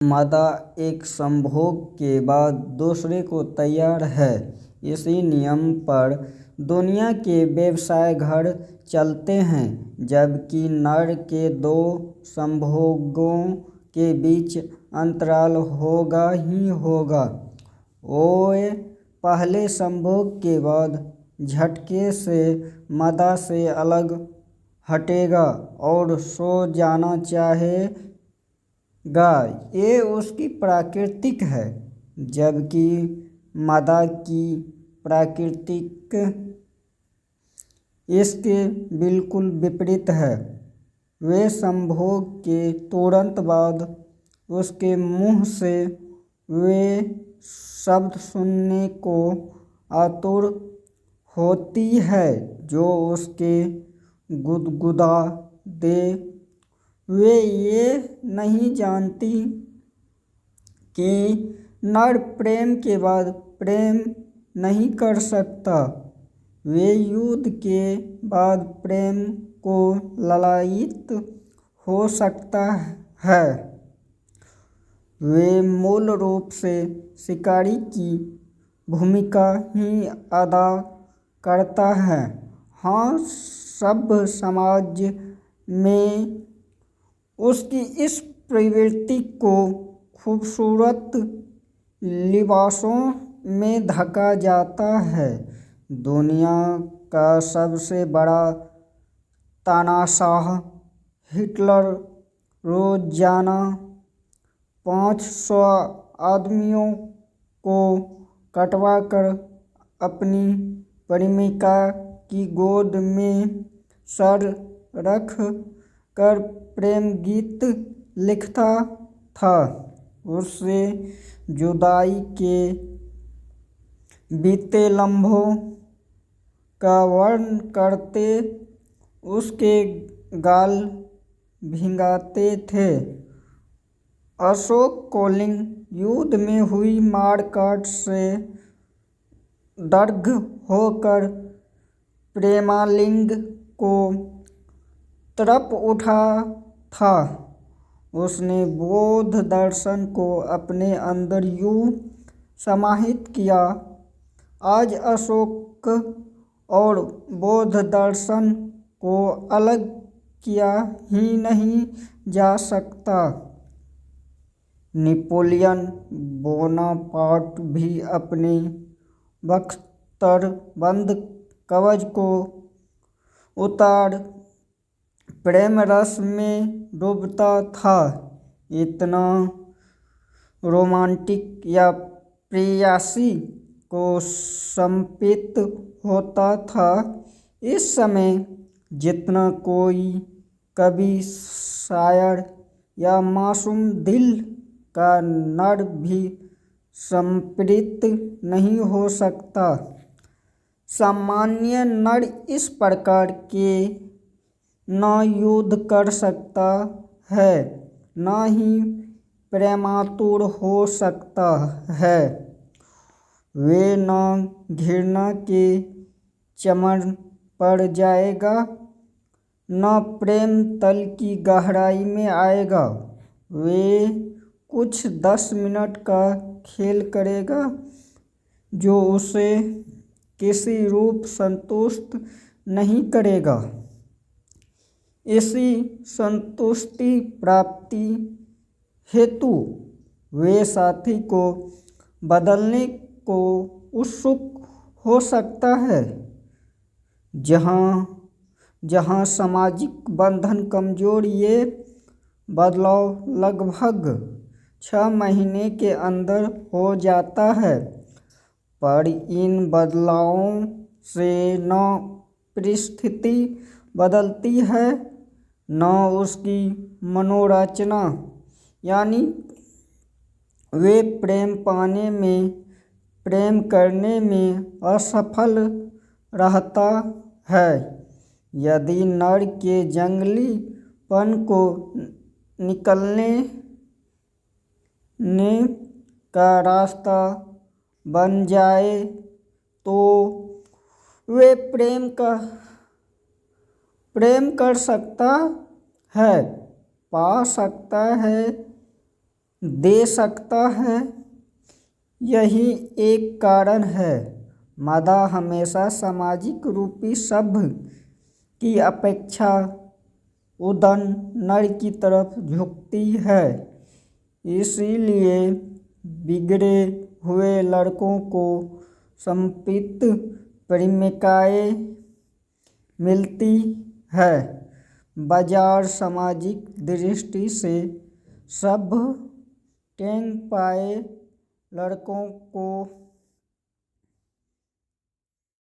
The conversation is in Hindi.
मादा एक संभोग के बाद दूसरे को तैयार है। इसी नियम पर दुनिया के व्यवसाय घर चलते हैं। जबकि नर के दो संभोगों के बीच अंतराल होगा ही होगा। वो पहले संभोग के बाद झटके से मादा से अलग हटेगा और सो जाना चाहेगा। ये उसकी प्राकृतिक है। जबकि मादा की प्राकृतिक इसके बिल्कुल विपरीत है। वे संभोग के तुरंत बाद उसके मुंह से वे शब्द सुनने को आतुर होती है जो उसके गुदगुदा दे। वे ये नहीं जानती कि नर प्रेम के बाद प्रेम नहीं कर सकता। वे युद्ध के बाद प्रेम को ललायित हो सकता है। वे मूल रूप से शिकारी की भूमिका ही अदा करता है। हाँ, सभ्य समाज में उसकी इस प्रवृत्ति को खूबसूरत लिबासों में ढका जाता है। दुनिया का सबसे बड़ा तानाशाह हिटलर रोजाना 500 आदमियों को कटवाकर अपनी प्रेमिका की गोद में सर रख कर प्रेम गीत लिखता था। उससे जुदाई के बीते लम्हों का वर्णन करते उसके गाल भिंगाते थे। अशोक कोलिन युद्ध में हुई मारकाट से दग्ध होकर प्रेमालिंग को तरफ उठा था। उसने बौद्ध दर्शन को अपने अंदर यूं समाहित किया। आज अशोक और बौद्ध दर्शन को अलग किया ही नहीं जा सकता। नेपोलियन बोनापार्ट भी अपने बख्तरबंद कवच को उतार प्रेम रस में डूबता था। इतना रोमांटिक या प्रेयसी को समर्पित होता था। इस समय जितना कोई कवि, शायर या मासूम दिल का नर भी समर्पित नहीं हो सकता। सामान्य नर इस प्रकार के न युद्ध कर सकता है न ही प्रेमातुर हो सकता है। वे न घृणा के चमन पर जाएगा न प्रेम तल की गहराई में आएगा। वे कुछ 10 मिनट का खेल करेगा जो उसे किसी रूप संतुष्ट नहीं करेगा। इसी संतुष्टि प्राप्ति हेतु वे साथी को बदलने को उत्सुक हो सकता है। जहाँ सामाजिक बंधन कमजोर, ये बदलाव लगभग 6 महीने के अंदर हो जाता है। पर इन बदलावों से न परिस्थिति बदलती है न उसकी मनोरचना। यानी वे प्रेम पाने में, प्रेम करने में असफल रहता है। यदि नर के जंगलीपन को निकलने का रास्ता बन जाए तो वे प्रेम कर सकता है, पा सकता है दे सकता है। यही एक कारण है मादा हमेशा सामाजिक रूपी सभ्य की अपेक्षा उदन नर की तरफ झुकती है। इसीलिए बिगड़े हुए लड़कों को समर्पित प्रेमिकाएं मिलती है। बाजार सामाजिक दृष्टि से सभ्य टेंग पाए लड़कों को